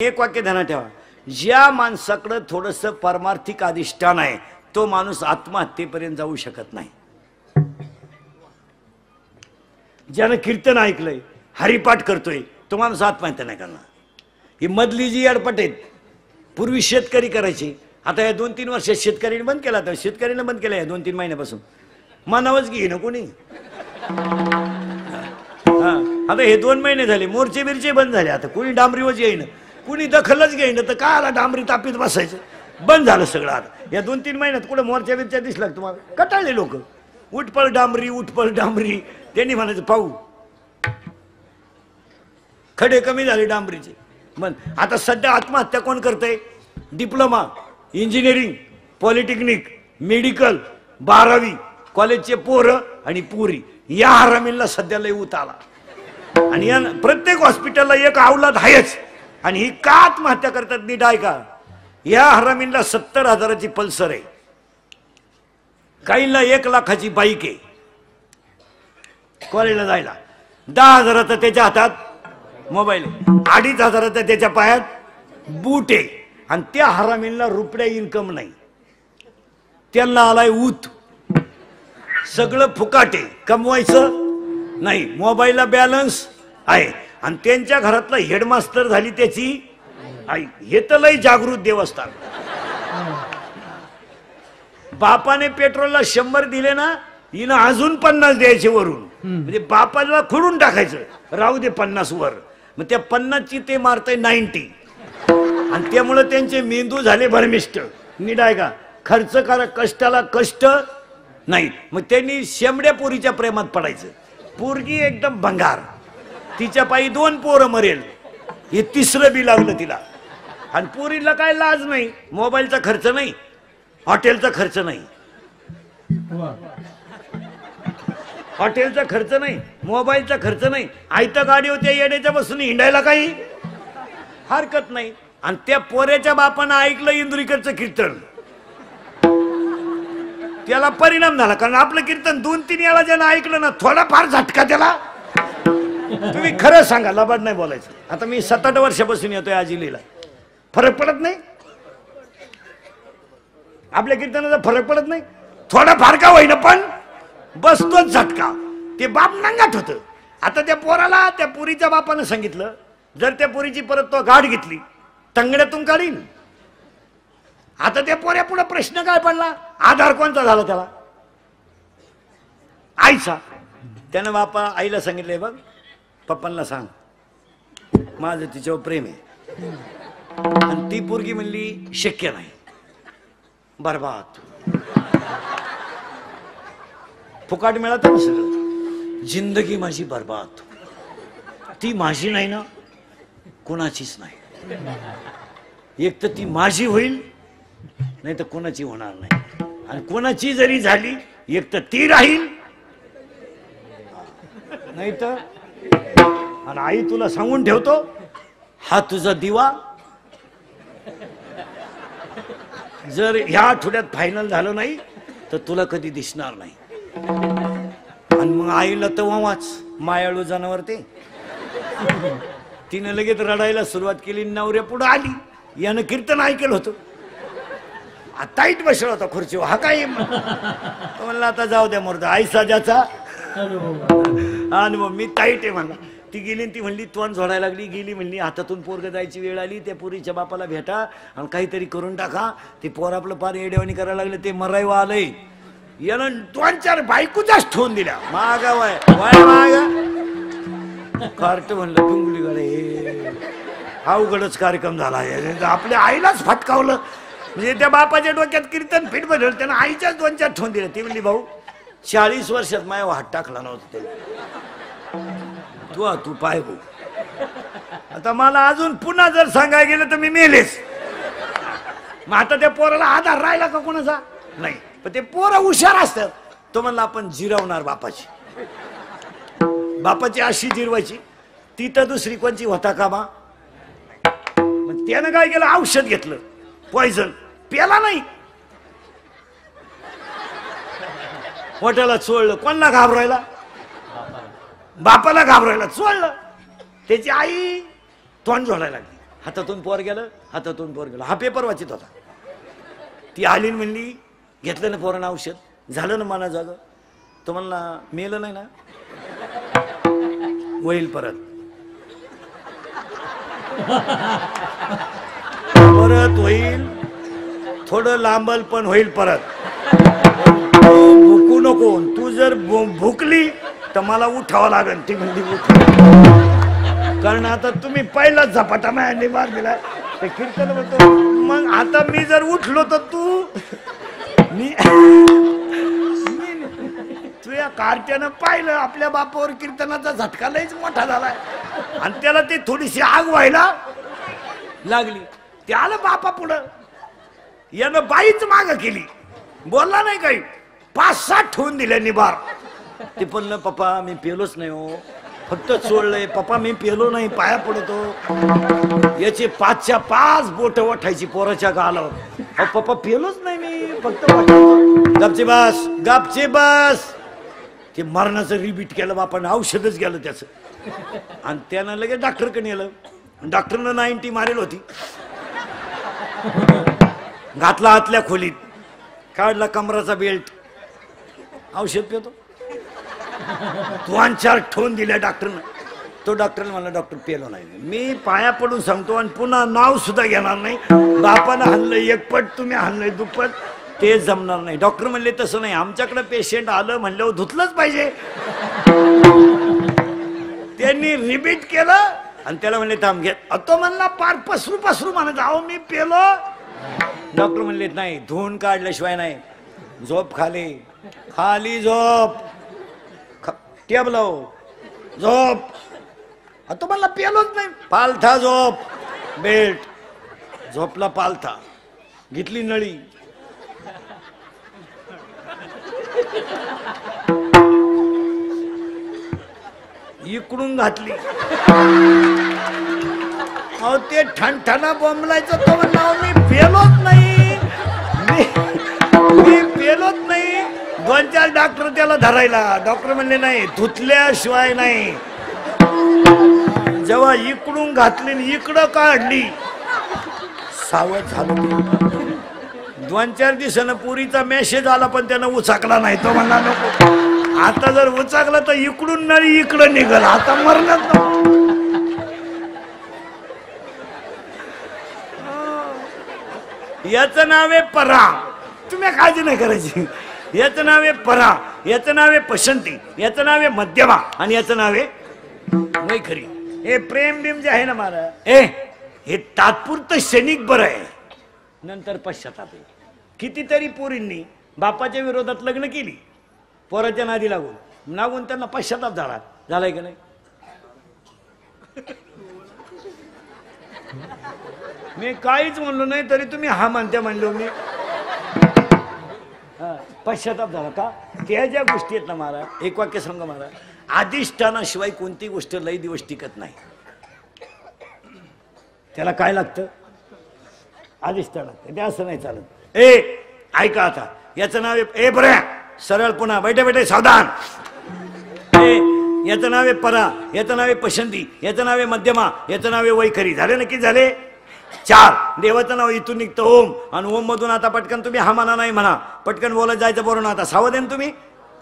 एक वाक्य ध्यानात ठेवा, ज्या माणसाकडे थोडस परमार्थिक अधिष्ठान आहे तो माणूस आत्महत्येपर्यंत जाऊ शकत नाही. ज्यानं कीर्तन ऐकलंय, हरिपाठ करतोय, तो माणूस आत्महत्या नाही करणार. ही मधली जी अडपट आहेत, पूर्वी शेतकरी करायचे, आता या 2-3 वर्षात शेतकऱ्यांनी बंद केला. तर शेतकऱ्यांना बंद केलं या 2-3 महिन्यापासून. मानावच घेईन कोणी. आता हे 2 महिने झाले, मोर्चे बिरचे बंद झाले. आता कोणी डांबरीवच येईन, कुणी दखलच घेईन. तर काय आला डांबरी तापीत बसायचं, बंद झालं सगळं. आता या 2-3 महिन्यात कुठं मोर्चा बिरच्या दिसला तुम्हाला? कटाळले लोक. उठपळ डांबरी, उठपळ डांबरी. त्यांनी म्हणायचं पाहू, खडे कमी झाले डांबरीचे. मग आता सध्या आत्महत्या कोण करतंय? डिप्लोमा, इंजिनिअरिंग, पॉलिटेक्निक, मेडिकल, 12वी कॉलेजचे पोरं आणि पुरी. या हरामींना सध्या लय ऊत आला. आणि या प्रत्येक हॉस्पिटलला एक अवलाद आहेच. आणि ही का आत्महत्या करतात नीट ऐका. या हरामींना 70,000ची पल्सर आहे, काहींना 1 लाखाची बाईक आहे कॉलेजला जायला, 10,000चा त्याच्या हातात मोबाईल आहे, 2,500चा त्याच्या पायात बूट आहे. आणि त्या हरामींना रुपया इन्कम नाही. त्यांना आलाय ऊत. सगळं फुकाट आहे, कमवायचं नाही, मोबाईलला बॅलन्स आहे. आणि त्यांच्या घरातला हेडमास्टर झाली त्याची आई. हे तर लय जागृत देवस्थान. बापाने पेट्रोलला 100 दिले ना, हिनं अजून 50 द्यायचे वरून. म्हणजे बापाला खोडून टाकायचं, राहू दे 50 वर. मग त्या 50ची ते मारतंय 90. आणि त्यामुळे त्यांचे मेंदू झाले भरमिष्ट. नीट आहे का? खर्च करा, कष्टाला कष्ट नाही. मग त्यांनी शेंबड्या पोरीच्या प्रेमात पडायचं. पोरगी एकदम भंगार, तिच्या पायी 2 पोरं मरेल, हे 3रं बी लागलं तिला. आणि पोरीला काय लाज नाही, मोबाईलचा खर्च नाही, हॉटेलचा खर्च नाही, हॉटेलचा खर्च नाही, मोबाईलचा खर्च नाही. आयत्या गाडी होत्या येण्याच्या बसून हिंडायला काही हरकत नाही. आणि त्या पोऱ्याच्या बापानं ऐकलं इंदुरीकरचं कीर्तन, त्याला परिणाम झाला. कारण आपलं कीर्तन 2-3 वेळा ज्यानं ऐकलं ना, थोडाफार झटका त्याला. तुम्ही खरं सांगा, लबाड नाही बोलायचं. आता मी 7-8 वर्षापासून येतोय आजिलीला, फरक पडत नाही आपल्या कीर्तनाचा, फरक पडत नाही. थोडाफार का होईना पण बसतोच झटका. ते बाप नंगाट होतं. आता त्या पोराला त्या पुरीच्या बापानं सांगितलं, जर त्या पुरीची परत तो गाठ घेतली तंगड्यातून काढीन. आता त्या पोऱ्या पुढे प्रश्न काय पडला? आधार कोणता झाला त्याला? आईचा. त्यानं बापा आईला सांगितलंय, बघ पप्पांना सांग माझं तिच्यावर प्रेम आहे. आणि ती पोरगी म्हणली शक्य नाही, बरबाद. फुकाट मिळत ना सगळं. जिंदगी माझी बरबाद. ती माझी नाही ना, कोणाचीच नाही. एक तर ती माझी होईल, नाही तर कोणाची होणार नाही. आणि कोणाची जरी झाली, एक तर ती राहील, नाही तर. आणि आई तुला सांगून ठेवतो, हा तुझा दिवा जर ह्या आठवड्यात फायनल झालं नाही तर तुला कधी दिसणार नाही. आणि मग आईला तर वाच मायाळू जनावर ते. तिने लगेच रडायला सुरुवात केली. नवऱ्या पुढे आली, यानं कीर्तन ऐकलं होतं, ताईट बसला होता खुर्चीवर. हा काय म्हणला, आता जाऊ द्या मुर्दा, आई साजाचा. आणि मग मी ताईट आहे म्हणला. ती गेली, ती म्हणली तोंड झोडायला लागली. गेली म्हणली, हातातून पोरग जायची वेळ आली, त्या पोरीच्या बापाला भेटा आणि काहीतरी करून टाका. ते पोर आपलं पार येड्यावानी करायला लागलं, ते मरायवा आलंय. यानं 2-4 बायकोचाच ठेवून दिल्या. मागा वाय वाय मागा कार्ट म्हणलं डुंगली गडे. अवघडच कार्यक्रम झाला. आपल्या आईलाच फटकावलं. म्हणजे त्या बापाच्या डोक्यात कीर्तन फिट बदल, त्यानं आईच्याच 2-4 ठेवून दिल्या. ती म्हणली भाऊ 40 वर्षात माझ्या हात टाकला नव्हता तू पाय भाऊ. आता मला अजून पुन्हा जर सांगायला गेलं तर मी मेलेच. मग आता त्या पोराला आधार राहिला का कोणाचा? नाही. पण ते पोरं हुशार असतात. तो म्हणला आपण जिरवणार बापाची. बापाची अशी जिरवायची, ती तर दुसरी कोणची होता का बा. मग त्यानं काय केलं, औषध घेतलं, पॉइझन प्याला नाही, हॉटेलला चोळलं. कोणाला घाबरायला? बापाला घाबरायला चोळलं. त्याची आई तोंड झोडायला लागली. हातातून पोर गेलं, हातातून पोर गेलं. हा पेपर वाचित होता. ती आली आणि म्हणली घेतलं ना पोरानं औषध, झालं ना मना जाग. तो म्हणला मेलं नाही ना, होईल परत. परत होईल, थोडं लांबल पण होईल परत. भुकू नको, तू जर भुकली तर मला उठावं लागेल. ती म्हणली उठ, कारण आता तुम्ही पहिलाच झपाटा माझ्या मार दिला. ते कीर्तन होतो, मग आता मी जर उठलो तर तू तुझ्या कार्ट्यानं पाहिलं आपल्या बापावर कीर्तनाचा झटका लयच मोठा झालाय आणि त्याला ती थोडीशी आग व्हायला लागली. ते आलं बापा पुढं, यानं बाईच माग केली, बोलला नाही काही. 5-7 ठेवून दिले निबार. ते पण पप्पा मी पेलोच नाही हो, फक्त चोळलंय पप्पा, मी पेलो नाही, पाया पडतो. याचे 5च्या 5 बोट वठायची पोराच्या गालावर. अहो पप्पा पेलोच नाही मी, फक्त गपचे बस, गपचे बस. ते मरणाचं रिपीट केलं बापानं, औषधच गेलं त्याचं. आणि त्यानं लगेच डॉक्टरकडे नेलं. डॉक्टरनं 90 मारेल होती. घातला आतल्या खोलीत, काढला कमराचा बेल्ट, औषध पितो. 2-4 ठेवून दिल्या डॉक्टरनं. तो डॉक्टरने मला डॉक्टर पेलो नाही. मी पाया पडून सांगतो आणि पुन्हा नाव सुद्धा घेणार नाही. बापानं हाणलंय एकपट, तुम्ही हाणलंय दुप्पट, ते जमणार नाही. डॉक्टर म्हणले तसं नाही, आमच्याकडे पेशंट आलं म्हणल्यावर धुतलंच पाहिजे. त्यांनी रिपीट केलं आणि त्याला म्हणले थांब घे. तो म्हणला पार पसरू म्हणत अहो मी पेलो. डॉक्टर म्हणले नाही, धुवून काढल्याशिवाय नाही. झोप खाली, खाली झोप, टेबलाव झोप. तो म्हणला पेलोच नाही. पालथा झोप, बेल्ट झोपला, पालथा घेतली, नळी इकडून घातली. अहो ते ठणठणा बोंबलायचं. तो म्हणला मी पेलोच नाही, मी पेलोच नाही. 2-4 डॉक्टर त्याला धरायला. डॉक्टर म्हणले नाही, धुतल्याशिवाय नाही. जेव्हा इकडून घातली इकडं काढली, सावध झालं. 2-4 दिवसानं पुरीचा मेसेज आला पण त्यानं उचाकला नाही. तो म्हणला नको, आता जर उचाकला तर इकडून नळी इकडं निघाल, आता मरणार. याचं नाव आहे परा, तुम्ही काळजी नाही करायची. याचं नाव आहे परा, याचं नाव आहे पसंती, याचं नाव आहे मध्यमा आणि याचं नाव आहे वैखरी. हे प्रेम बिम जे आहे ना मला, हे तात्पुरतं क्षणिक बरं आहे, नंतर पश्चाताप आहे. कितीतरी पोरींनी बापाच्या विरोधात लग्न केली, पोराच्या नादी लागून त्यांना पश्चाताप झालाय का नाही? मी काहीच म्हणलो नाही तरी तुम्ही हा म्हणत्या म्हणलो मी. पश्चाताप झाला का? त्या ज्या गोष्टी आहेत ना महाराज, एक वाक्य सांगा महाराज, अधिष्ठानाशिवाय कोणती गोष्ट लई दिवस टिकत नाही. त्याला काय लागतं? अधिष्ठान. ते असं नाही चालत. ऐका आता, याचं नाव आहे बऱ्या सरळ, पुन्हा बैठे सावधान. याचं नाव आहे परा, याचं नाव आहे पसंती, याचं नाव आहे मध्यमा, याचं नाव आहे वैखरी. झाले नक्की झाले 4. देवाचं नाव इथून निघतं ओम, आणि ओम मधून आता पटकन तुम्ही हा म्हणा नाही म्हणा, पटकन बोलत जायचं बरोबर. आता सावध आहे तुम्ही,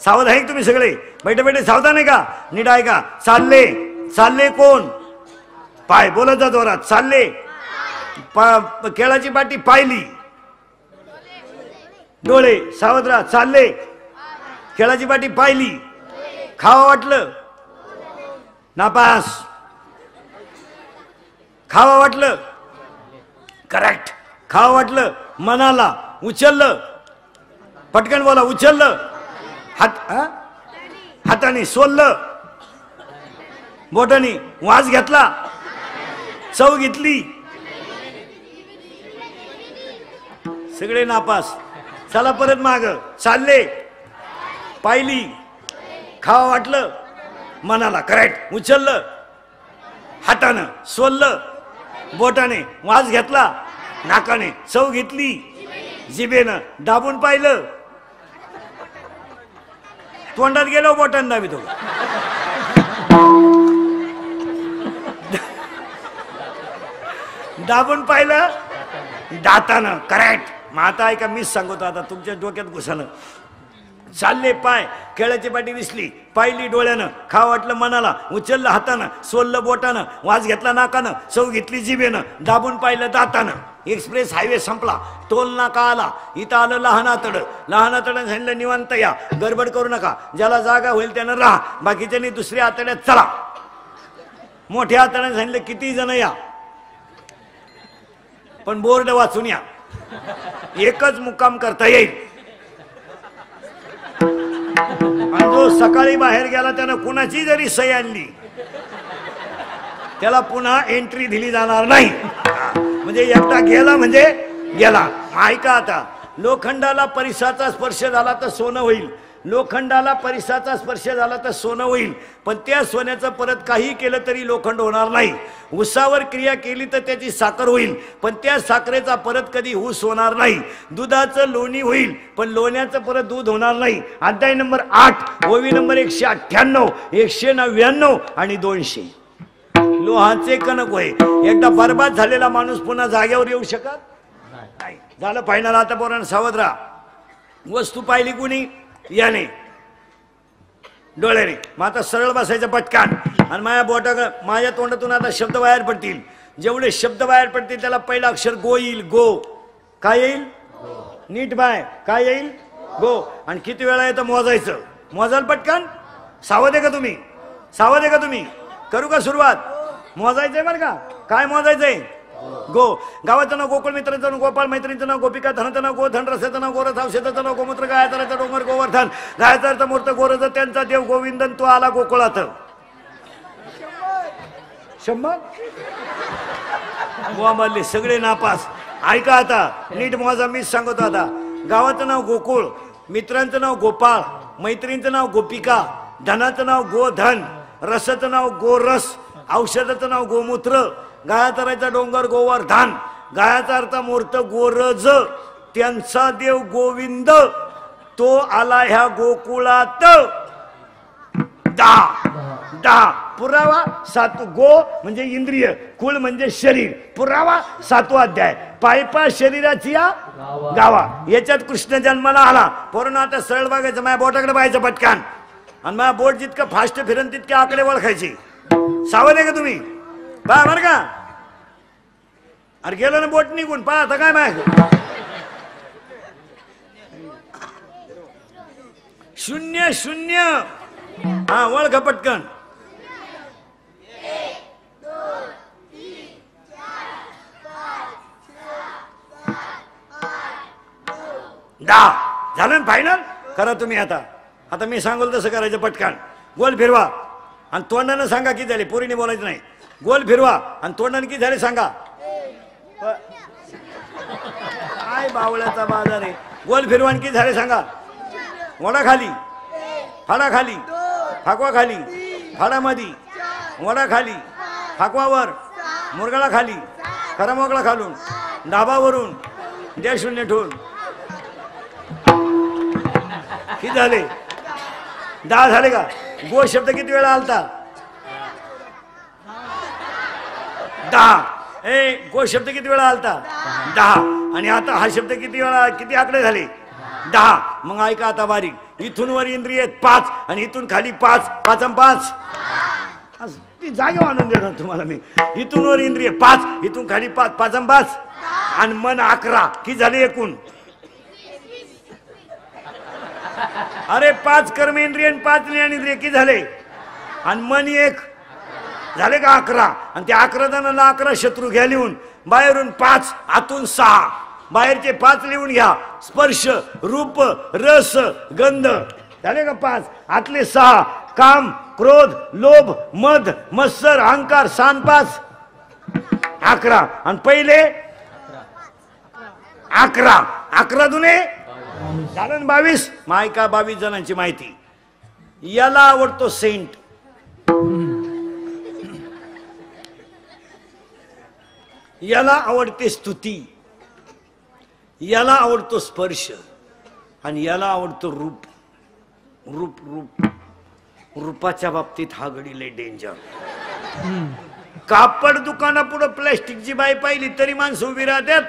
सावध आहे तुम्ही सगळे, बैठे सावधान आहे का? नीट आहे का? चालले कोण? पाय, बोलत जा जोरात. चालले, केळाची पाटी पाहिली, डोळे, सावध राहा. चालले, केळाची पाटी पाहिली, खावा वाटलं, नापास. खावा वाटलं, करेक्ट. खावा वाटलं, मनाला उचललं, पटकन बोला, उचललं. हाताने सोललं, बोटाने वास घेतला, चव घेतली, सगळे नापास. चला परत माग. चालले, पाहिली, खावा वाटलं, मनाला करेक्ट, उचललं, हातानं सोललं, बोटाने वास घेतला, नाकाने चव घेतली, जिभेनं दाबून पाहिलं, तोंडात गेलो बोटाने दाबी. तो दाबून पाहिलं दातानं. करेक्ट. मग आता ऐका, मीच सांगतो आता, तुमच्या डोक्यात घुसानं. चालले पाय, केळ्याची पाटी दिसली, पाहिली डोळ्यानं, खा वाटलं मनाला, उचललं हातानं, सोललं बोटानं, वास घेतला नाकानं, चव घेतली जिभेनं, दाबून पाहिलं दातानं. एक्सप्रेस हायवे संपला, टोल नाका आला, इथं आलं लहान आतडं. लहान आतडं सांगितलं निवांत या, गडबड करू नका, ज्याला जागा होईल त्यानं राहा, बाकीच्यांनी दुसऱ्या आतड्यात चला. मोठ्या आतड्याने सांगितलं किती जण या, पण बोर्ड वाचून या, एकच मुक्काम करता येईल. आणि जो सकाळी बाहेर गेला त्यानं कुणाची जरी सही आणली त्याला पुन्हा एंट्री दिली जाणार नाही. म्हणजे एकटा गेला म्हणजे गेला. ऐका आता, लोखंडाला परिसाचा स्पर्श झाला तर सोनं होईल, लोखंडाला परिसाचा स्पर्श झाला तर सोनं होईल, पण त्या सोन्याचं परत काही केलं तरी लोखंड होणार नाही. ऊसावर क्रिया केली तर त्याची साखर होईल, पण त्या साखरेचा परत कधी ऊस होणार नाही. दुधाचं लोणी होईल, पण लोण्याचं परत दूध होणार नाही. अध्याय नंबर 8, ओवी नंबर 198, 199 आणि 200. लोहाचे कणक होय. एकदा बर्बाद झालेला माणूस पुन्हा जागेवर येऊ शकत नाही. झालं फायनल. आता पोरांनो सावध राहा. वस्तू पाहिली कुणी? याने डोळ्याने. मग आता सरळ बसायचं पटकान, आणि माझ्या तोंडातून आता शब्द बाहेर पडतील. जेवढे शब्द बाहेर पडतील त्याला पहिलं अक्षर गो येईल. गो. काय येईल? नीट बाय. काय येईल? गो. आणि किती वेळा येतं मोजायचं. मोजाल पटकन. सावध आहे का तुम्ही? सावध आहे का तुम्ही? करू का सुरुवात? मोजायचंय बरं का. काय मोजायचंय? गो. गावाचं नाव गोकुळ, मित्राचं नाव गोपाळ, मैत्रिणीचं नाव गोपिका, धनाचं नाव गोधन, रसाचं नाव गोरथ, औषधाचं नाव गोमूत्र, गायचा डोंगर गोवर्धन, गायचा अर्थ मूर्त गोरज, त्यांचा देव गोविंदन, तो आला गोकुळात. 100 बोंबाले सगळे नापास. ऐका आता, नीट मोजा, मीच सांगतो आता. गावाचं नाव गोकुळ, मित्रांचं नाव गोपाळ, मैत्रिणीचं नाव गोपिका, धनाचं नाव गोधन, रसाचं नाव गोरस, औषधाचं नाव गोमूत्र, गायाचा डोंगर गोवर्धन, गायाचा अर्थ मूर्त गोरज, त्यांचा देव गोविंद, तो आला ह्या गोकुळात. 10 पुरावा. 7 गो म्हणजे इंद्रिय, कुळ म्हणजे शरीर, पुरावा 7वा अध्याय. पायपा शरीराची या गावा. याच्यात कृष्ण जन्माला आला. पोरांनो आता सरळ बघायचं, माझ्या बोटाकडे पाहायचं पटकान, आणि माझ्या बोट जितकं फास्ट फिरन तितके आकडे ओळखायचे. सावध आहे का तुम्ही? पहा बरं का. अरे गेलं ना बोट निघून. पहा आता काय माहिती. 0 0. हा ओळखा पटकन. 10 झालं फायनल. करा तुम्ही आता. आता मी सांगोल तसं करायचं पटकन. गोल फिरवा आणि तोंडानं सांगा किती झाले. पोरीने बोलायचं नाही. गोल फिरवा आणि तोंडाने किती झाले सांगा. काय बावळ्याचा बाजार आहे. गोल फिरवा आणि किती झाले सांगा. वडा खाली, फाडा खाली, फाकवा खाली, फाडा मधी, वडा खाली, फाकवावर, मुरगाळा खाली, खरा मोकळा खालून, डाबावरून, द्या 0 ठेवून. किती झाले? 10 झाले का? गो शब्द किती वेळा आलता? 10. गो शब्द किती वेळा आलता? 10. आणि आता हा शब्द किती वेळा, किती आकडे झाले? 10. मग ऐका आता बारीक. इथून वर इंद्रिय 5 आणि इथून खाली 5. 5 आणि 5 ती जागे आणून देणार तुम्हाला मी. इथून वर इंद्रिय 5, इथून खाली 5. 5 आणि 5 आणि मन 11. किती झाले एकूण? अरे 5 कर्मेंद्रिय आणि 5 ज्ञानेंद्रिय किती झाले? आणि मन 1 झाले का 11. आणि त्या 11 जणांना 11 शत्रू घ्या लिहून. बाहेरून 5, आतून 6. बाहेरचे 5 लिहून घ्या. स्पर्श, रूप, रस, गंध झाले का 5. आतले 6 काम, क्रोध, लोभ, मद, मत्सर, अहंकार, सान 5 11. आणि पहिले 11. 11 दुने झालं 22. मायका 22 जणांची माहिती. याला आवडतो सेंट, याला आवडते स्तुती, याला आवडतो स्पर्श, आणि याला आवडतो रूप. रूप रूप रूपाच्या बाबतीत हा गडी लय डेंजर. कापड दुकानापुढे प्लॅस्टिकची बाई पाहिली तरी माणसं उभी राहतात.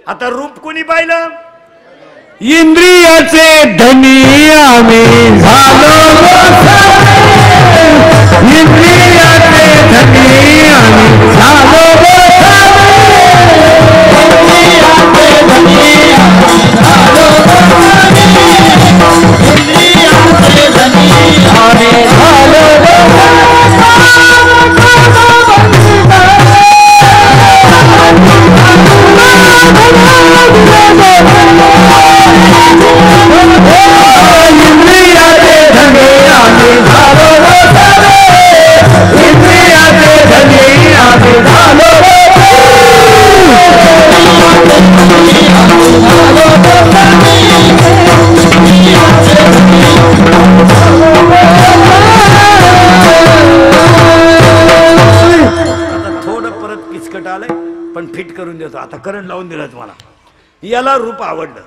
आता रूप कोणी पाहिलं? इंद्रियाचे धनी आम्ही झालो, इंद्रियाचे धनी आम्ही झालो, पण फिट करून देतो. आता करंट लावून दिलं तुम्हाला. याला रूप आवडलं.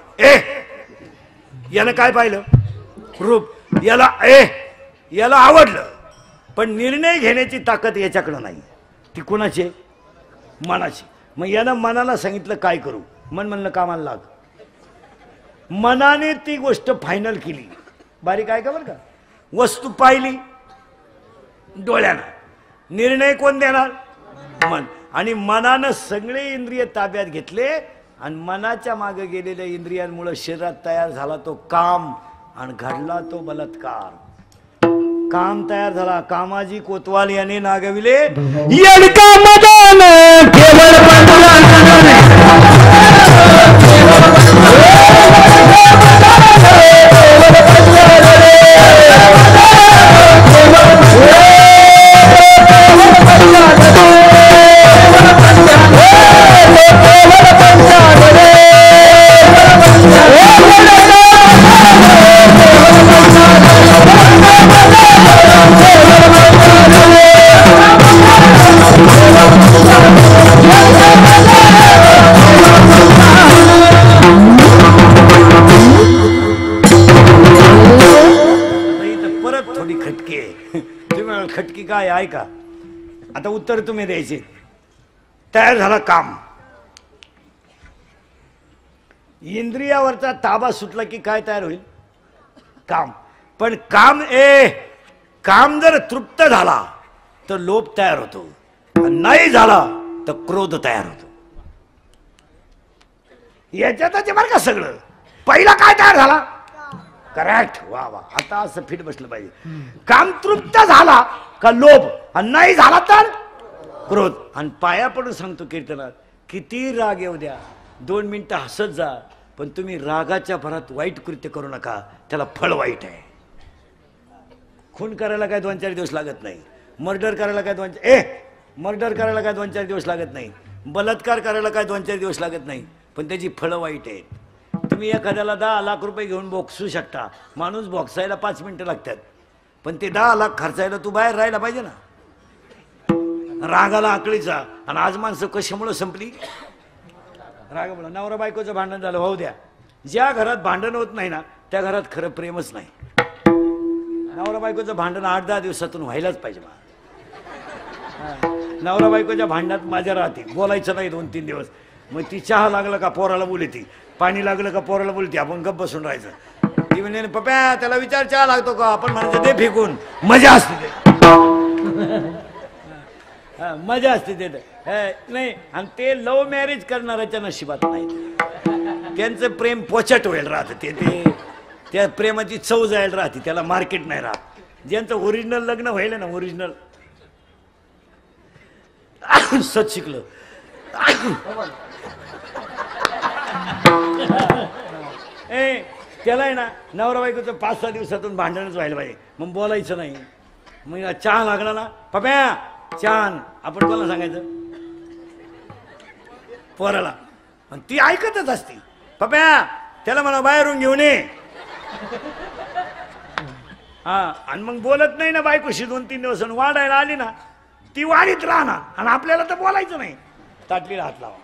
याला काय पाहिलं? रूप. याला आवडलं, पण निर्णय घेण्याची ताकद याच्याकडे नाही. ती कोणाची? मनाची. मग यानं मनाला सांगितलं काय करू? मन म्हणलं कामाला लाग. मनाने ती गोष्ट फायनल केली. बारीक आहे का बरं का? वस्तू पाहिली डोळ्यानं, निर्णय कोण देणार? मन. आणि मनानं सगळे इंद्रिय ताब्यात घेतले आणि मनाच्या मागे गेलेल्या इंद्रियांमुळे शरीरात तयार झाला तो काम आणि घडला तो बलात्कार. काम तयार झाला. कामाजी कोतवाल याने नागविले येडका मदान केवळ खटकी काय आहे का? आता उत्तर तुम्ही द्यायचे. तयार झाला काम. इंद्रियावरचा ताबा सुटला की काय तयार होईल? काम. पण काम जर तृप्त झाला तर लोभ तयार होतो, नाही झाला तर क्रोध तयार होतो. याच्यातच बरं का सगळं. पहिला काय तयार झाला? करेक्ट. वा वा. आता असं फिट बसलं पाहिजे. काम तृप्त झाला का लोभ, आणि नाही झाला तर क्रोध. आणि पाया पडून सांगतो कीर्तनात, किती राग येऊ द्या, 2 मिनिटं हसत जा, पण तुम्ही रागाच्या भरात वाईट कृत्य करू नका. त्याला फळ वाईट आहे. खून करायला काय 2-4 दिवस लागत नाही. मर्डर करायला काय 2-4 दिवस लागत नाही. बलात्कार करायला काय 2-4 दिवस लागत नाही. पण त्याची फळं वाईट आहेत. तुम्ही एखाद्याला 10 लाख रुपये घेऊन बोक्सू शकता. माणूस बोक्सायला 5 मिनिटं लागतात, पण ते 10 लाख खर्चायला तू बाहेर राहायला पाहिजे ना. रागाला आकळीचा. आणि आज माणसं कशामुळे संपली? रागामुळे. नवरा बायकोचं भांडण झालं, होऊ द्या. ज्या घरात भांडण होत नाही ना त्या घरात खरं प्रेमच नाही. नवरा बायकोचं भांडण 8-10 दिवसातून व्हायलाच पाहिजे. नवरा बायकोच्या भांडणात माझ्या राहते, बोलायचं नाही 2-3 दिवस. मग ती चहा लागलं का पोराला बोलती, पाणी लागलं का पोराला बोलते, आपण गप्प बसून राहायचं. ती म्हणजे पप्या त्याला विचार चहा लागतो का? आपण म्हणायचं दे फेकून. मजा असते ते. मजा असते ते नाही. आणि ते लव्ह मॅरेज करणाऱ्याच्या नशिबात नाही. त्यांचं प्रेम पोचट होईल राहतं. ते त्या प्रेमाची चव जायला राहते, त्याला मार्केट नाही राहत. ज्यांचं ओरिजिनल लग्न व्हायला ना, ओरिजिनल सत शिकलं त्याला आहे ना, नवरा बायकोचं 5-6 दिवसातून भांडणच व्हायला पाहिजे. मग बोलायचं नाही. मग चहा लागला ना, पप्या छान, आपण कोणाला सांगायचं? पोराला. आणि ती ऐकतच असते. पप्या त्याला म्हणा बाहेरून घेऊन ये. आणि मग बोलत नाही ना बायकोशी 2-3 दिवस. वाढायला आली ना ती वाढीत राहणार, आणि आपल्याला तर बोलायचं नाही. ताटलीला हात लावा.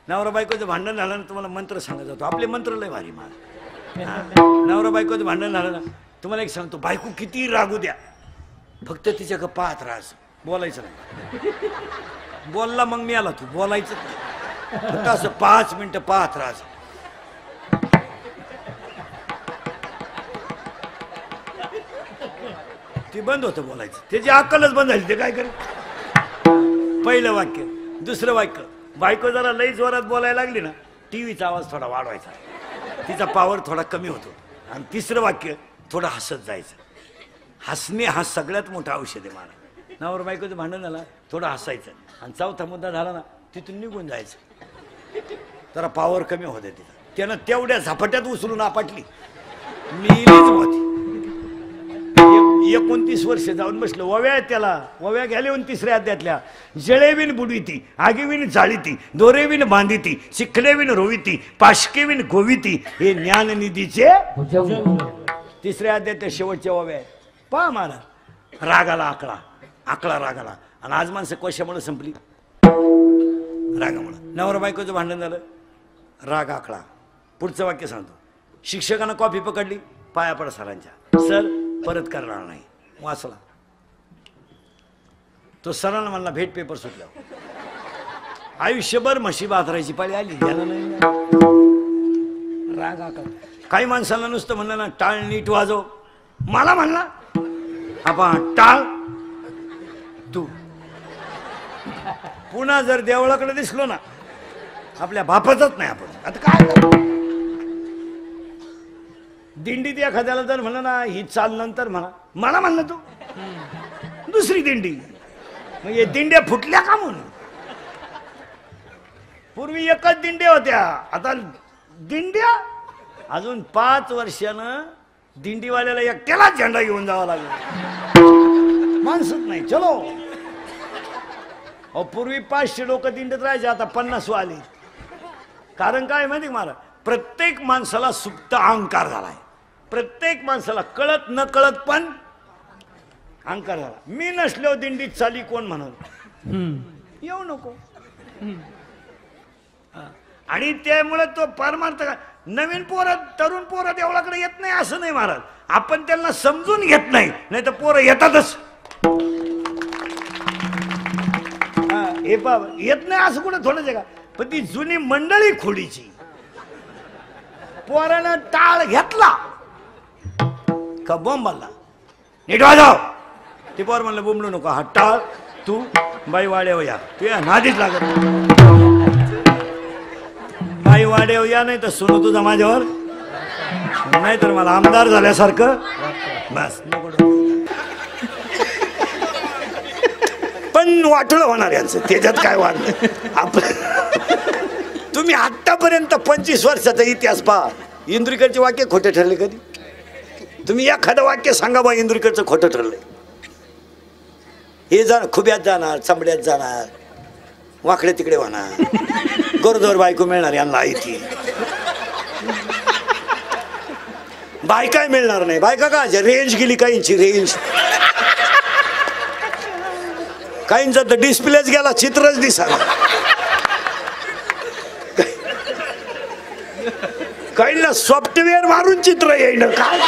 नवरा बायकोचं भांडण झालं ना, तुम्हाला मंत्र सांगत जातो. आपले मंत्र लय भारी. मला नवरा बायकोचं भांडण झालं ना, तुम्हाला एक सांगतो, बायको किती रागू द्या, फक्त तिच्याकडे पाहत राहायचं, बोलायचं नाही. बोलला मग मी आला, तू बोलायचं नाही, फक्त असं 5 मिनिटं पाहत राहायचं. ते बंद होतं बोलायचं, त्याची अक्कलच बंद झाली. ते काय करे, पहिलं वाक्य, दुसरं वाक्य, बायको जरा लई जोरात बोलायला लागली ना, टीव्हीचा आवाज थोडा वाढवायचा, तिचा पावर थोडा कमी होतो. आणि तिसरं वाक्य, थोडं हसत जायचं. हसणे हा सगळ्यात मोठा औषध आहे. मला नवरा बायकोचं भांडण झालं, थोडं हसायचं. आणि चौथा मुद्दा झाला ना, तिथून निघून जायचं, जरा पावर कमी होते तिथं. त्यानं तेवढ्या झपाट्यात उचलून आपटली, मीलीच होती. 29 वर्ष जाऊन बसलं. वव्या त्याला वव्या घ्याले 29ऱ्या अध्यायातल्या. जळेविन बुडविती, आगीविन जाळीती, दोरेविन बांधिती, चिखलेविन रोविती, पाशकेविन गोविती, हे ज्ञाननिधीचे 3ऱ्या अध्यायातल्या शेवटच्या वव्या. पहा मला, रागाला आकळा, आकळा रागाला. आणि आज माणसं कशामुळे संपली? रागामुळे. नवरा बायकोचं भांडण झालं, राग आकळा. पुढचं वाक्य सांगतो, शिक्षकानं कॉफी पकडली, पाया पडा सरांच्या, सर परत करणार नाही. वाचला तो, सरांना म्हणला भेट पेपर सुटला. आयुष्यभर म्हशी बाजाराची पाळी आली, त्याला नाही राग आकळा. काही माणसाला नुसतं म्हणलं ना, टाळ नीट वाजव, मला म्हणला आपण टाळ तू. पुन्हा जर देवळाकडे दिसलो ना, आपल्या बापाचंच नाही आपण. आता काय दिंडीत एखाद्याला जर म्हणलं ना, ही चाल नंतर म्हणा, मला म्हणलं तू दुसरी दिंडी. मग हे दिंड्या फुटल्या का म्हणून? पूर्वी एकच दिंड्या होत्या, आता दिंड्या. अजून 5 वर्षानं दिंडीवाल्याला एकट्याला झेंडा घेऊन जावा लागला, माणसंच नाही. चलो, पूर्वी 500 लोक दिंडीत राहायचे, आता 50 आले. कारण काय माहिती मला, प्रत्येक माणसाला सुप्त अहंकार झालाय. प्रत्येक माणसाला कळत न कळत पण अहंकार झाला. मी नसलो दिंडीत चाली कोण म्हणत, येऊ नको. आणि त्यामुळे तो परमार्थ, नवीन पोरं तरुण पोरं देवळाकडे येत नाही असं नाही महाराज, आपण त्यांना समजून घेत नाही, नाही तर पोरं येतातच. हे बाबा येत नाही असं कुठं थोडं का, पण ती जुनी मंडळी खोडीची. पोरानं टाळ घेतला का बॉम्ब आला, नीट वाजव. ते पोर म्हणलं बोंबलू नको, हा टाळ तू बाई वाड्याव या, तू या नादीच लागत. बाई वाड्याव या, नाही तर सोनू तुझा माझ्यावर, नाही तर मला आमदार झाल्यासारखं बस. पण वाटलं होणार यांचं, त्याच्यात काय वाटलं आपलं. तुम्ही आतापर्यंत 25 वर्षाचा इतिहास पहा, इंद्रिकरचे वाक्य खोटे ठरले कधी? तुम्ही एखादं वाक्य सांगा बा, इंद्रिकरचं खोटं ठरलंय. हे खुब्यात जाणार, चमड्यात जाणार, वाकडे तिकडे होणार, गोरदोर बायको मिळणार यांना आयती, बायकाय मिळणार नाही. बायका का रेंज गेली, काहींची रेंज, काहींचा तर डिस्प्लेच गेला, चित्रच दिसणार. काहींना सॉफ्टवेअर मारून चित्र येईन. काय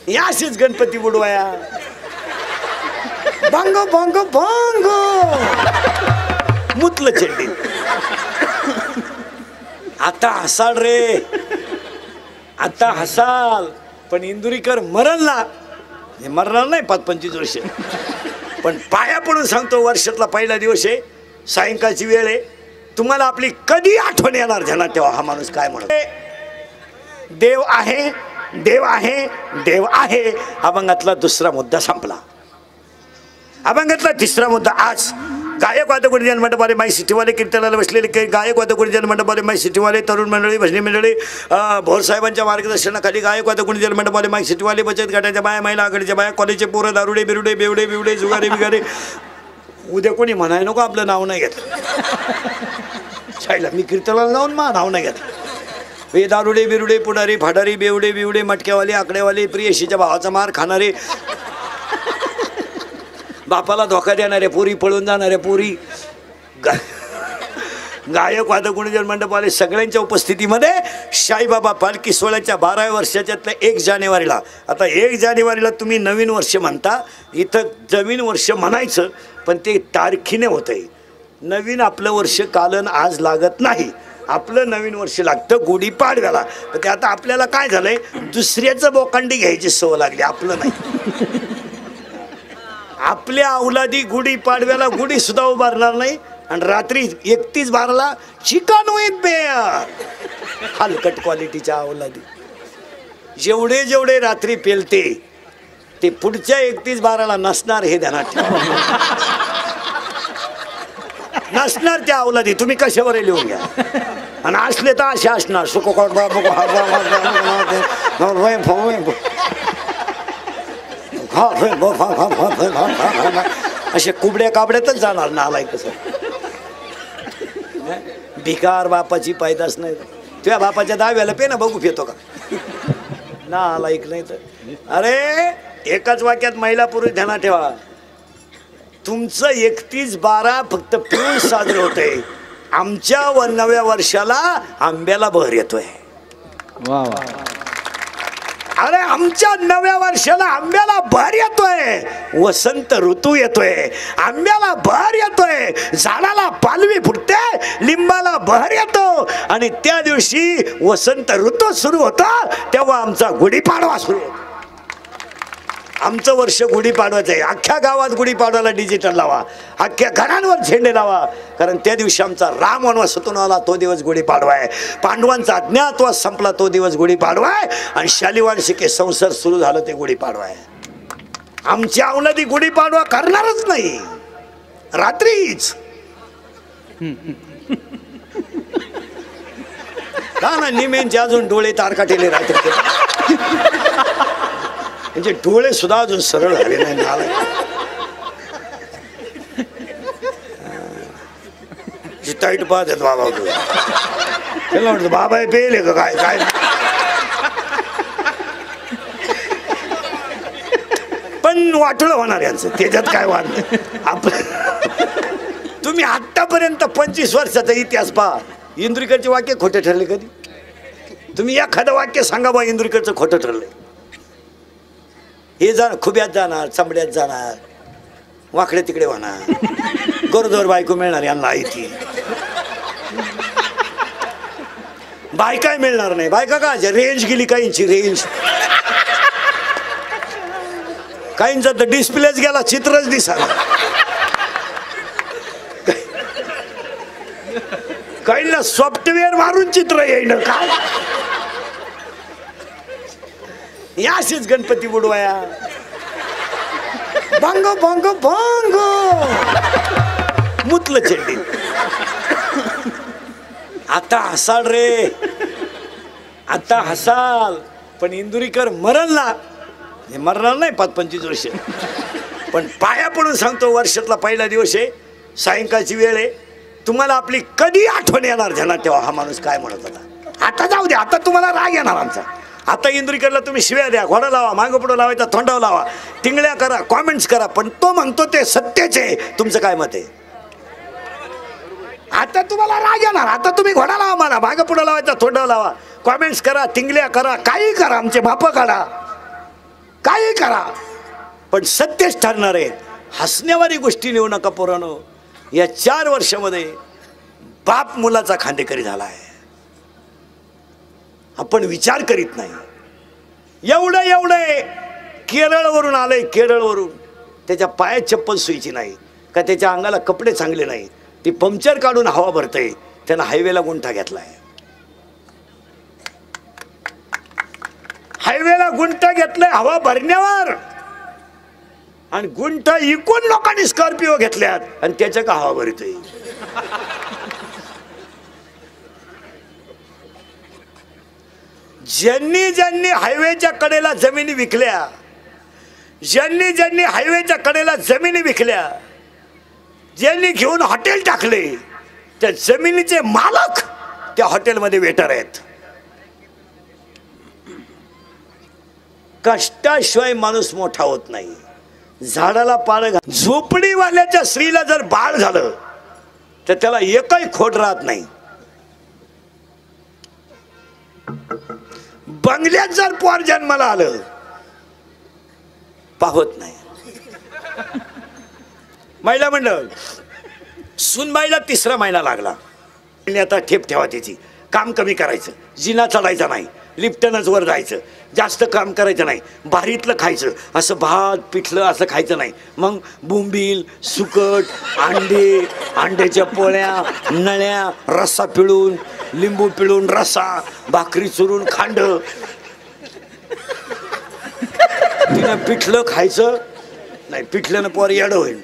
याशीच गणपती बुडवाया, भांग भांग भांग मुतलं चड्डी. आता हसाल रे, आता हसाल, पण इंदुरीकर मरण ना, हे मरणार नाही 25 वर्ष. पण पाया पडून सांगतो, वर्षातला पहिला दिवस आहे, सायंकाळची वेळ आहे, तुम्हाला आपली कधी आठवण येणार ध्यानात ठेवा. हा माणूस काय म्हणत, देव आहे, देव आहे, देव आहे. अभंगातला दुसरा मुद्दा संपला. अभंगातला तिसरा मुद्दा, आज गायक वादकोडी जनमंडपाले, माई सिटीवाले, कीर्तनाला बसलेले गायक वादकोडी जनमंडपाले, माई सिटीवाले, तरुण मंडळी, भजनी मंडळी, भोरसाहेबांच्या मार्गदर्शनाखाली गायक वादकोडी जनमंडपाले, माई सिटीवाले, बचत गटाच्या बाया, महिला आघाडीच्या बाया, कॉलेजचे पोरं, दारुडे बिरुडे, बेवडे बिवडे, जुगारे बिगारे. उद्या कोणी म्हणाय नको आपलं नाव नाही घेतलं, छायला मी कीर्तनाला जाऊन मा नाव नाही घेतलं. हे दारुडे बिरुडे, पुढारी फाडारी, बेवडे बिवडे, मटक्यावाले, आकडेवाले, प्रियशीच्या भावाचा मार खाणारे, बापाला धोका देणारे पोरी, पळून जाणाऱ्या पोरी, गायक वादक गुणजन मंडपवाले सगळ्यांच्या उपस्थितीमध्ये साईबाबा पालखी सोहळ्याच्या 12व्या वर्षाच्यातल्या 1 जानेवारीला, आता 1 जानेवारीला तुम्ही नवीन वर्ष म्हणता, इथं नवीन वर्ष म्हणायचं पण ते तारखीने होतंय. नवीन आपलं वर्ष कालन आज लागत नाही, आपलं नवीन वर्ष लागतं गुढीपाडव्याला. पण ते आता आपल्याला काय झालंय, दुसऱ्याचं बोकांडी घ्यायची सवय लागली, आपलं नाही. आपल्या अवलादी गुढीपाडव्याला गुढी सुद्धा उभारणार नाही आणि रात्री 31/12ला चिकन विथ बेअर. हलकट क्वालिटीच्या अवलादी जेवढे जेवढे रात्री पेलते ते पुढच्या 31/12ला नसणार, हे ध्यानात ठेवा. नसणार त्या अवलादी, तुम्ही कशावर लिहून घ्या. आणि असले तर असे असणार असे कुबड्या काबड्यातच जाणार ना. आलाय कसं भिकार बापाची पैदास नाही. तुझ्या बापाच्या दाव्याला पे ना बघू फेतो का ना. आलायक नाही तर. अरे एकाच वाक्यात महिला पुरुष ध्यानात ठेवा. तुमचं 31/12 फक्त पिऊन साजरं होतंय, आमच्या नव्या वर्षाला आंब्याला बहर येतोय. वा वा. अरे आमच्या नव्या वर्षाला आंब्याला बहर येतोय, वसंत ऋतू येतोय, आंब्याला बहर येतोय, झाडाला पालवी फुटते, लिंबाला बहर येतो आणि त्या दिवशी वसंत ऋतू सुरू होता तेव्हा आमचा गुढीपाडवा सुरू होतो. आमचं वर्ष गुढीपाडवाचं आहे. अख्ख्या गावात गुढीपाडवाला डिजिटल लावा, अख्ख्या घरांवर झेंडे लावा, कारण त्या दिवशी आमचा राम वनवासातून आला तो दिवस गुढीपाडवा आहे. पांडवांचा अज्ञातवास संपला तो दिवस गुढीपाडवा आहे आणि शालिवांशिके संसार सुरू झालं ते गुढीपाडवा आहे. आमच्या अवलादी गुढीपाडवा करणारच नाही, रात्रीच. का ना निमेंचे अजून डोळे तारकाटेले रात्री, म्हणजे डोळे सुद्धा अजून सरळ झाले नाही. टाईट पाहत आहेत बाबा. त्याला म्हणतो बाबा हे पेले का काय काय. पण वाटलं होणार यांचं, त्याच्यात काय वाद नाही. तुम्ही आतापर्यंत 25 वर्षाचा इतिहास पहा, इंदुरीकरचे वाक्य खोटे ठरले कधी? तुम्ही एखादं वाक्य सांगा बा इंदुरीकरचं खोटं ठरलंय. हे जाणार खुब्यात जाणार, चमड्यात जाणार, वाकडे तिकडे होणार, गोरदोर बायको मिळणार यांना आयती. बायकाय मिळणार नाही. बायका का रेंज गेली, काहींची रेंज, काहींचा तर डिस्प्लेच गेला, चित्रच दिसणार. काहींना सॉफ्टवेअर मारून चित्र येईन. काय याशीच गणपती बुडवाया. भांग भांग भांग मुतलं चेंडी. आता हसाल रे, आता हसाल, पण इंदुरीकर मरल ना. हे मरणार नाही 25 वर्ष, पण पाया पडून सांगतो, वर्षातला पहिला दिवस आहे, सायंकाळची वेळ आहे. तुम्हाला आपली कधी आठवण येणार ध्यानात ठेवा. हा माणूस काय म्हणत होता. आता जाऊ दे, आता तुम्हाला राग येणार आमचा. आता इंदुरीकरला तुम्ही शिव्या द्या, घोडा लावा, मागं पुढं लावायचा, तोंडावर लावा, टिंगळ्या करा, कॉमेंट्स करा, पण तो म्हणतो ते सत्याचे आहे. तुमचं काय मत आहे? आता तुम्हाला राग येणार. आता तुम्ही घोडा लावा, मला मागं पुढं लावायचा, तोंडावर लावा, कॉमेंट्स करा, टिंगल्या करा, काही करा, आमचे बाप काढा, काही करा, पण सत्यच ठरणार आहे. हसण्यावारी गोष्टी नेऊ नका पोरांनो. या 4 वर्षामध्ये बाप मुलाचा खांदेकरी झाला आहे. आपण विचार करीत नाही. एवढं केरळवरून आलंय, केरळवरून. त्याच्या पायात चप्पल सुईची नाही का, त्याच्या अंगाला कपडे चांगले नाही, ती पंक्चर काढून हवा भरतय. त्यानं हायवेला गुंठा घेतलाय. हायवेला गुंठा घेतलाय हवा भरण्यावर, आणि गुंठा इकून लोकांनी स्कॉर्पिओ घेतल्यात आणि त्याच्या का हवा भरतोय. ज्यांनी हायवेच्या कडेला जमिनी विकल्या, ज्यांनी हायवेच्या कडेला जमिनी विकल्या, ज्यांनी घेऊन हॉटेल टाकले, त्या जमिनीचे मालक त्या हॉटेलमध्ये वेटर आहेत. कष्टाशिवाय माणूस मोठा होत नाही. झाडाला पानं घाल. झोपडीवाल्याच्या स्त्रीला जर बाळ झालं तर त्याला एकही खोट राहत नाही. बंगल्यात जर पोर जन्माला आलं पाहत नाही. महिला मंडळ सुनबाईला 3रा महिना लागला. आता ठेप ठेवा त्याची, काम कमी करायचं, जिना चढायचा नाही, लिफ्टनच वर जायचं, जास्त काम करायचं नाही, भारीतलं खायचं, असं भात पिठलं असं खायचं नाही. मग बोंबील, सुकट, अंडे, अंड्याच्या पोळ्या, नळ्या, रस्सा पिळून, लिंबू पिळून रस्सा, भाकरी चुरून खांड. तिनं पिठलं खायचं नाही, पिठल्यानं पोर येडं होईल.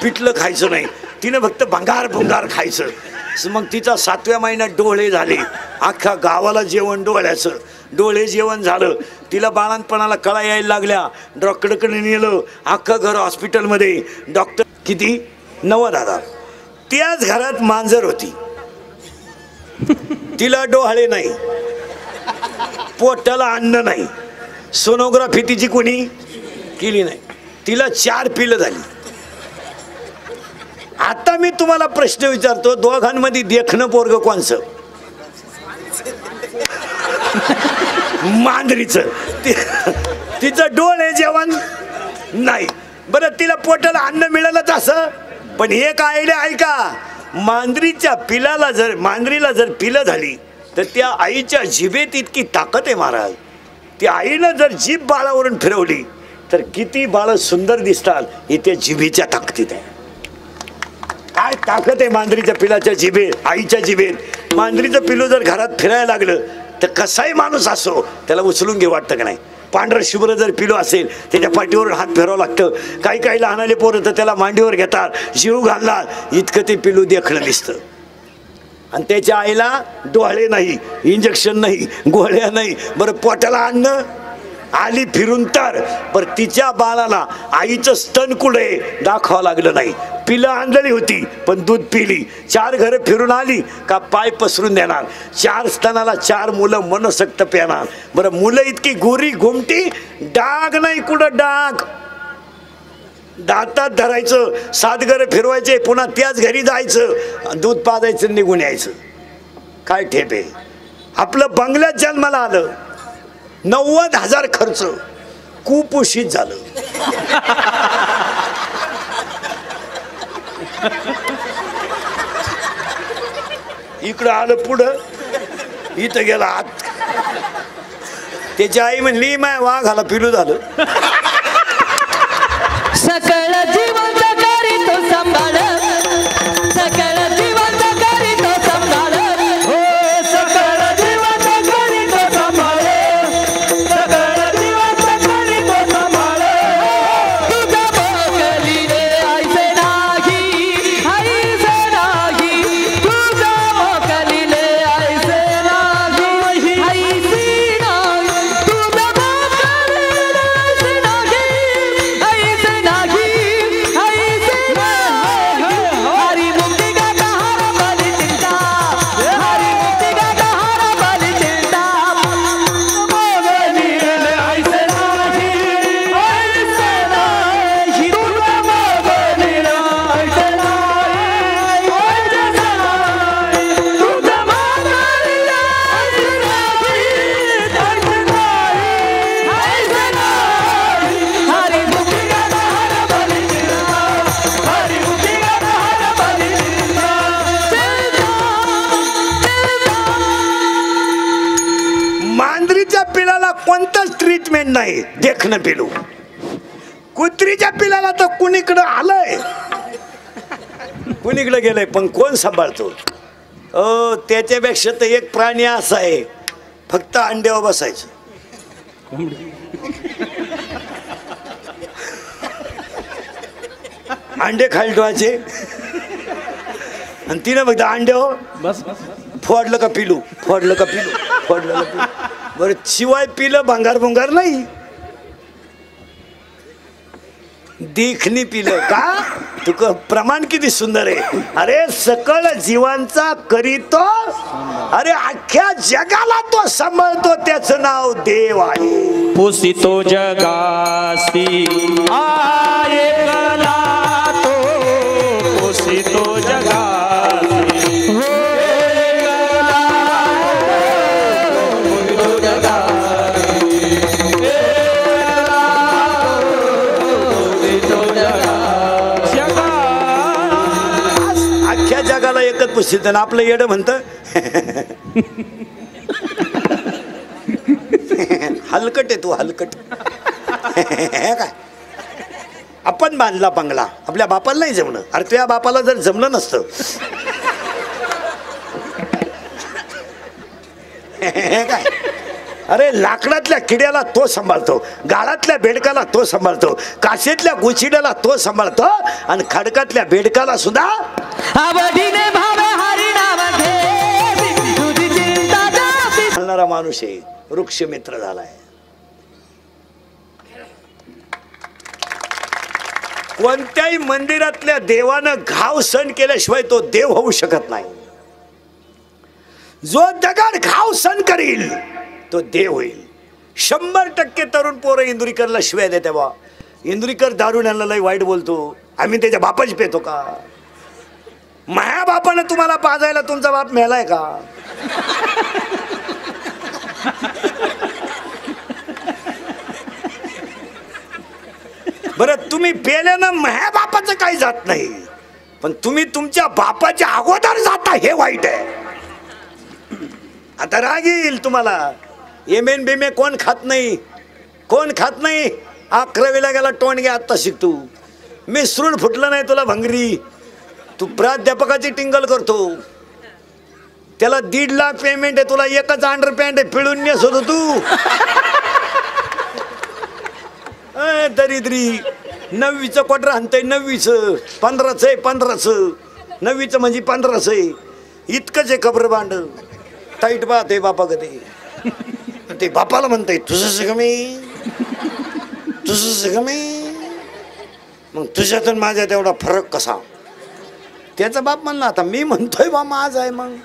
पिठलं खायचं नाही, तिनं फक्त भंगार भुंगार खायचं. मग तिचा 7व्या महिन्यात डोळे झाले, अख्ख्या गावाला जेवण डोळ्याचं. डोळे जेवण झालं, तिला बाळणपणाला कळा यायला लागल्या. डॉक्टरकडे नेलं, अख्खं घर हॉस्पिटलमध्ये. डॉक्टर किती 90,000. त्याच घरात मांजर होती, तिला डोहाळे नाही, पोटाला अन्न नाही, सोनोग्राफी तिची कोणी केली नाही. तिला 4 पिलं झाली. आता मी तुम्हाला प्रश्न विचारतो, दोघांमध्ये देखणं पोरग कोणचं? मांजरीचं. तिचं डोळे जेवण नाही. बरं, तिला पोटाला अन्न मिळालंच असं. पण एक आयडिया ऐका, मांजरीला जर पिलं झाली तर त्या आईच्या जिभेत इतकी ताकद आहे महाराज. त्या आईनं जर जीभ बाळावरून फिरवली तर किती बाळ सुंदर दिसतात. ही त्या जिभेच्या ताकदीत आहे. काय ताकद आहे मांजरीच्या पिलाच्या जिभेत, आईच्या जिभेत. मांजरीचं पिलू जर घरात फिरायला लागलं तर कसाही माणूस असो त्याला उचलून घे वाटतं का नाही. पांढरं शुभ्र जर पिलू असेल त्याच्या पाठीवर हात फिरावं लागतं. काही लहानाले पोरं तर त्याला मांडीवर घेतात, जीव घालणार. इतकं ते पिलू देखणं दिसतं. आणि त्याच्या आईला डोळे नाही, इंजेक्शन नाही, गोळ्या नाही. बरं, पोटाला अन्न आली फिरून तर बरं, तिच्या बाळाला आईचं स्तन कुठे दाखवावं लागलं नाही. पिलं आणलेली होती पण दूध पिली. 4 घरं फिरून आली का पाय पसरून देणार. 4 स्तनाला 4 मुलं मनसक्त पेणार. बरं, मुलं इतकी गोरी घुमटी, डाग नाही कुठं डाग. दातात धरायचं, 7 घरं फिरवायचे, पुन्हा त्याच घरी जायचं, दूध पाजायचं, निघून यायचं. काय ठेप आहे. आपलं बंगल्यात जन्माला आलं, 90,000 खर्च, कुपोषित झालं. इकडं आलं पुढं, इथं गेला आत. त्याची आई म्हणली माय वाघाला पिलू झालं. सकळ जीवन करी तो सांभाळ, सकळ जीवन करी तो सांभाळ, हो सकळ जीवन करी तो सांभाळ, सकळ जीवन करी तो सांभाळ. तुझा मोकलीने ऐसे नाही, ऐसे नाही, तुझा मोकलीने ऐसे नाही, ऐसे नाही, तुझा मोकलीने ऐसे नाही, ऐसे नाही, ऐसे नाही. हरी मुक्ती गाता हर बली चिंता, हरी मुक्ती गाता हर बली चिंता. मोगलीने ऐसे नाही, ऐसे नाही, तुझा मोगलीने ऐसे नाही, ऐसे नाही, तुझा मोगलीने ऐसे नाही, ऐसे नाही, ऐसे नाही. हरी मुक्ती गाता हर बली चिंता, हरी मुक्ती गाता हर बली चिंता. मांजरीच्या पिलाला कोणतंच ट्रीटमेंट नाही, देखणं पिलू. कुत्रीच्या पिलाला तर कुणीकडं आलंय, कुणीकडे गेलंय, पण कोण सांभाळतो? त्याच्यापेक्षा तर एक प्राणी असा आहे, फक्त अंड्यावर बसायचं. अंडे खाली ठेवायचे आणि तिनं फक्त अंड्यावर बस फोडलं का पिलू, फोडलं का पिलू, फोडलं का पिलू. बरं, शिवाय पिलं भंगार भुंगार नाही, देखणी पिलं का. तुका प्रमाण किती सुंदर आहे. अरे सकळ जीवांचा करीतो, अरे अख्ख्या जगाला तो सांभाळतो, त्याचं नाव देव आहे. पुसितो जगासी आये कला तो पुसितो जगाला एकच पुस्तित आणि आपलं येडं म्हणतं हलकट आहे तू हलकट. काय आपण बांधला बंगला, आपल्या बापाला नाही जमलं. अरे तुझ्या बापाला जर जमलं नसतं काय, अरे लाकडातल्या किड्याला तो सांभाळतो, गाळातल्या बेडकाला तो सांभाळतो, काशेतल्या गुचिड्याला तो सांभाळतो आणि खडकातल्या बेडकाला सुद्धा आवडीने भावे हरी नाम घेती, तुझी चिंता जाती. सांभाळणारा माणूस आहे, वृक्ष मित्र झालाय. कोणत्याही मंदिरातल्या देवानं घाव सण केल्याशिवाय तो देव होऊ शकत नाही. जो दगड घाव सण करील तो देव होईल. 100% तरुण पोरं इंदुरीकरला शिवाय देते बा. इंदुरीकर दारुण्याला लय वाईट बोलतो, आम्ही त्याच्या बापाची पेतो का? माया बापानं तुम्हाला पाजायला तुमचा बाप मेलाय का? बरं तुम्ही पेल्यानं माया बापाचं काही जात नाही, पण तुम्ही तुमच्या बापाच्या अगोदर जाता हे वाईट आहे. आता राग येईल तुम्हाला. एमेन बेमे कोण खात नाही, कोण खात नाही. 11वीला गेला टोणगे आत्ता शिकतो. मिसळून फुटलं नाही तुला भंगरी. तू प्राध्यापकाची टिंगल करतो, त्याला 1.5 लाख पेमेंट आहे, तुला एकच अंडरपॅन्ट आहे, पिळून नेस होतो तू. दरिद्री 9वीचं क्वार्टर आणतंय, 9वीचं 15चं आहे, 15चं 9वीचं म्हणजे 15चं आहे. इतकंच आहे कबर बांड. टाईट पाहते बापा कधी ते बापाला म्हणतंय तुझं सगळं मी, तुझं सगळं मी. मग तुझ्यातून माझ्या तेवढा फरक कसा? त्याचा बाप म्हणला आता मी म्हणतोय बा माझ आहे. मग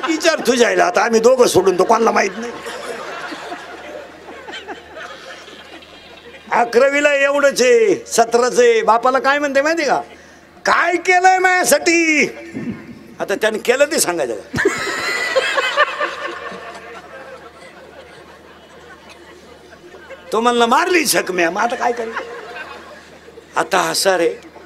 विचार तुझ्याला, आता आम्ही दोघं सोडून तो कोणाला माहित नाही. 11वीला एवढंच आहे, 17चं आहे. बापाला काय म्हणते माहिती का? काय केलंय माझ्यासाठी? आता त्याने केलं ते सांगायचं. तो म्हणला मारली झक म्या. मग आता काय करेल? आता हसा रे.